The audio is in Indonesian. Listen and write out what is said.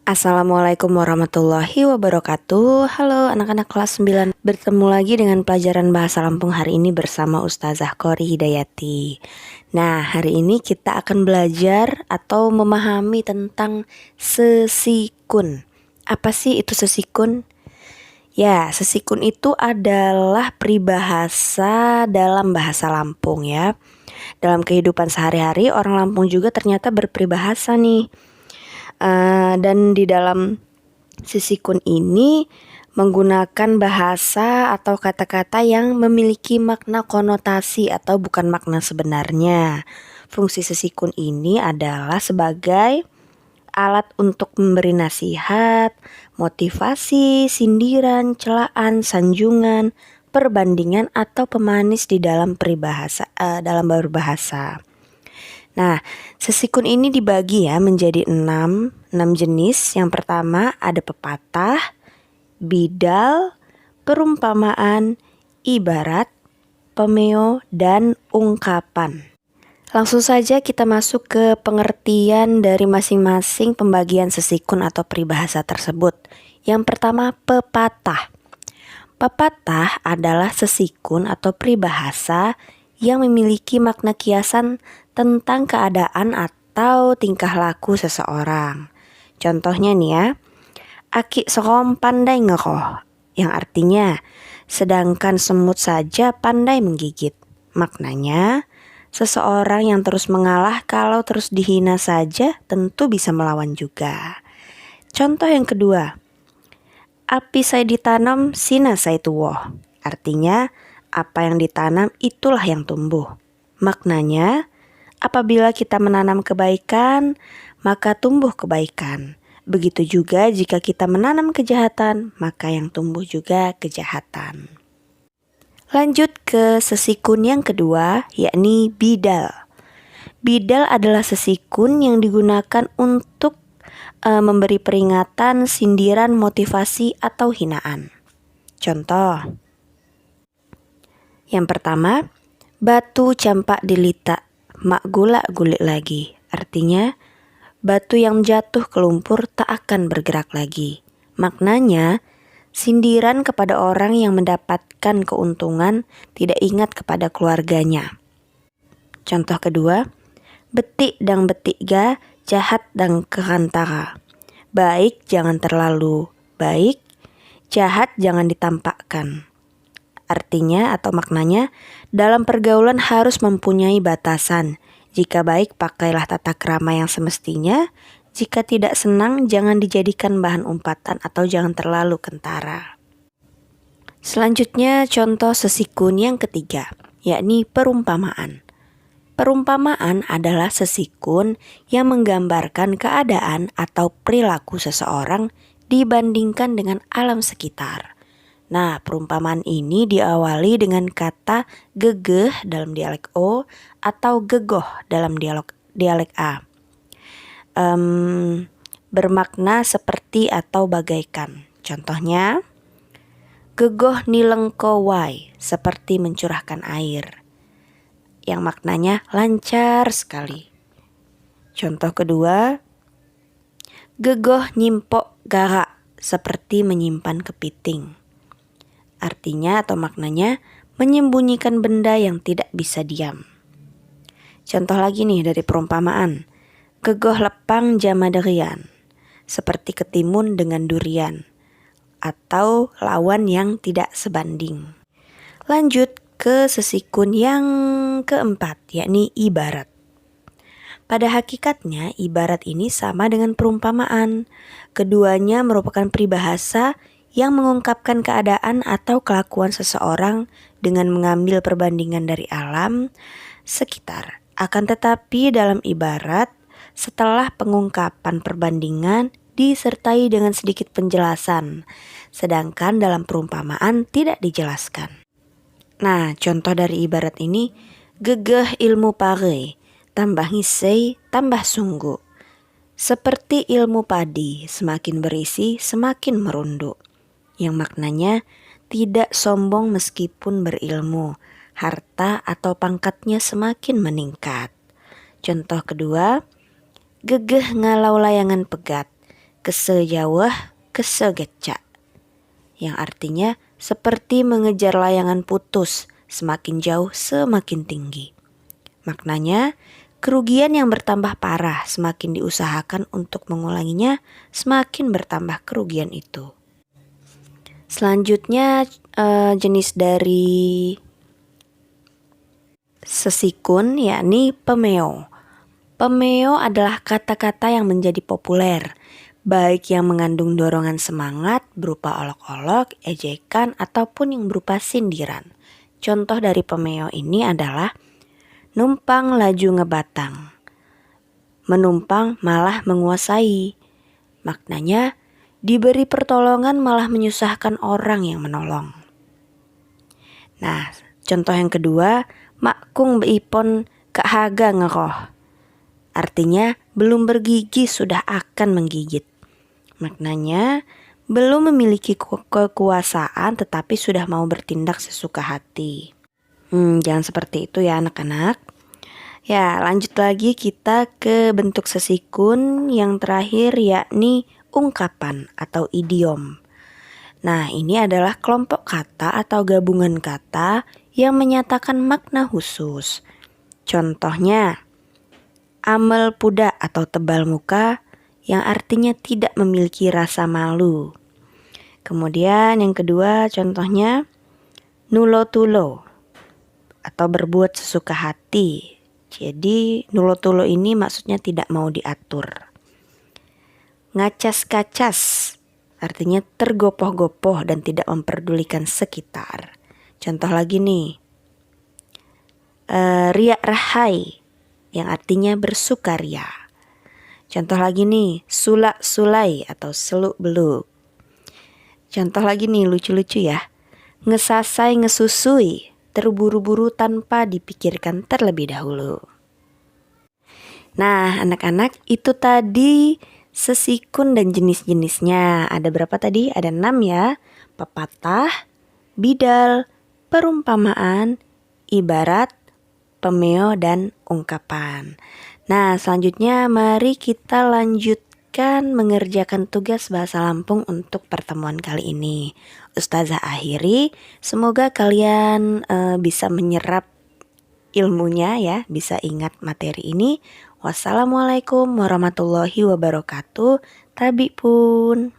Assalamualaikum warahmatullahi wabarakatuh. Halo anak-anak kelas 9. Bertemu lagi dengan pelajaran Bahasa Lampung hari ini bersama Ustazah Qori Hidayati. Nah, hari ini kita akan belajar atau memahami tentang sesikun. Apa sih itu sesikun? Ya, sesikun itu adalah peribahasa dalam bahasa Lampung ya. Dalam kehidupan sehari-hari orang Lampung juga ternyata berperibahasa nih. Dan di dalam sesikun ini menggunakan bahasa atau kata-kata yang memiliki makna konotasi atau bukan makna sebenarnya. Fungsi sesikun ini adalah sebagai alat untuk memberi nasihat, motivasi, sindiran, celaan, sanjungan, perbandingan atau pemanis di dalam dalam berbahasa. Nah, sesikun ini dibagi ya menjadi 6 jenis. Yang pertama ada pepatah, bidal, perumpamaan, ibarat, pemeo, dan ungkapan. Langsung saja kita masuk ke pengertian dari masing-masing pembagian sesikun atau peribahasa tersebut. Yang pertama, pepatah. Pepatah adalah sesikun atau peribahasa yang memiliki makna kiasan tentang keadaan atau tingkah laku seseorang. Contohnya nih ya, aki sekom pandai ngekoh, yang artinya sedangkan semut saja pandai menggigit. Maknanya, seseorang yang terus mengalah kalau terus dihina saja tentu bisa melawan juga. Contoh yang kedua, api saya ditanam, sina saya tuwoh. Artinya, apa yang ditanam itulah yang tumbuh. Maknanya, apabila kita menanam kebaikan, maka tumbuh kebaikan. Begitu juga jika kita menanam kejahatan, maka yang tumbuh juga kejahatan. Lanjut ke sesikun yang kedua, yakni bidal. Bidal adalah sesikun yang digunakan untuk memberi peringatan, sindiran, motivasi, atau hinaan. Contoh, yang pertama, batu campak dilita, mak gula gulik lagi. Artinya, batu yang jatuh ke lumpur tak akan bergerak lagi. Maknanya, sindiran kepada orang yang mendapatkan keuntungan tidak ingat kepada keluarganya. Contoh kedua, betik dang betik ga, jahat dang kerantara. Baik jangan terlalu baik, jahat jangan ditampakkan. Artinya atau maknanya, dalam pergaulan harus mempunyai batasan. Jika baik, pakailah tata krama yang semestinya. Jika tidak senang, jangan dijadikan bahan umpatan atau jangan terlalu kentara. Selanjutnya, contoh sesikun yang ketiga, yakni perumpamaan. Perumpamaan adalah sesikun yang menggambarkan keadaan atau perilaku seseorang dibandingkan dengan alam sekitar. Nah, perumpamaan ini diawali dengan kata gegeh dalam dialek O atau gegoh dalam dialek A. Bermakna seperti atau bagaikan. Contohnya, gegoh nilengko wai, seperti mencurahkan air. Yang maknanya lancar sekali. Contoh kedua, gegoh nyimpok gara, seperti menyimpan kepiting. Artinya atau maknanya menyembunyikan benda yang tidak bisa diam. Contoh lagi nih dari perumpamaan. Gegoh lepang jamaderian, seperti ketimun dengan durian, atau lawan yang tidak sebanding. Lanjut ke sesikun yang keempat, yakni ibarat. Pada hakikatnya, ibarat ini sama dengan perumpamaan. Keduanya merupakan peribahasa yang mengungkapkan keadaan atau kelakuan seseorang dengan mengambil perbandingan dari alam sekitar. Akan tetapi dalam ibarat, setelah pengungkapan perbandingan disertai dengan sedikit penjelasan, sedangkan dalam perumpamaan tidak dijelaskan. Nah, contoh dari ibarat ini, gegeh ilmu pare, tambah ngisei, tambah sungguh. Seperti ilmu padi, semakin berisi, semakin merunduk. Yang maknanya tidak sombong meskipun berilmu, harta atau pangkatnya semakin meningkat. Contoh kedua, gegeh ngalau layangan pegat, kesejauh kesegeca, yang artinya seperti mengejar layangan putus, semakin jauh semakin tinggi. Maknanya, kerugian yang bertambah parah semakin diusahakan untuk mengulanginya, semakin bertambah kerugian itu. Selanjutnya jenis dari sesikun yakni pemeo. Pemeo adalah kata-kata yang menjadi populer, baik yang mengandung dorongan semangat berupa olok-olok, ejekan, ataupun yang berupa sindiran. Contoh dari pemeo ini adalah numpang laju ngebatang, menumpang malah menguasai. Maknanya, diberi pertolongan malah menyusahkan orang yang menolong. Nah, contoh yang kedua, makung beipon kak haga ngeroh. Artinya, belum bergigi sudah akan menggigit. Maknanya, belum memiliki kekuasaan tetapi sudah mau bertindak sesuka hati. Jangan seperti itu ya anak-anak. Ya, lanjut lagi kita ke bentuk sesikun yang terakhir yakni ungkapan atau idiom. Nah, ini adalah kelompok kata atau gabungan kata yang menyatakan makna khusus. Contohnya, amel puda atau tebal muka yang artinya tidak memiliki rasa malu. Kemudian yang kedua contohnya, nulo tulo atau berbuat sesuka hati. Jadi nulo tulo ini maksudnya tidak mau diatur. Ngacas-kacas artinya tergopoh-gopoh dan tidak memperdulikan sekitar. Contoh lagi nih, riak rahai yang artinya bersukaria. Contoh lagi nih, sulak sulai atau seluk beluk. Contoh lagi nih, lucu-lucu ya, ngesasai ngesusui, terburu-buru tanpa dipikirkan terlebih dahulu. Nah, anak-anak, itu tadi sesikun dan jenis-jenisnya. Ada berapa tadi? Ada 6 ya. Pepatah, bidal, perumpamaan, ibarat, pemeo, dan ungkapan. Nah, selanjutnya mari kita lanjutkan mengerjakan tugas bahasa Lampung untuk pertemuan kali ini. Ustazah akhiri, semoga kalian bisa menyerap ilmunya ya, bisa ingat materi ini. Wassalamualaikum warahmatullahi wabarakatuh. Tabi pun.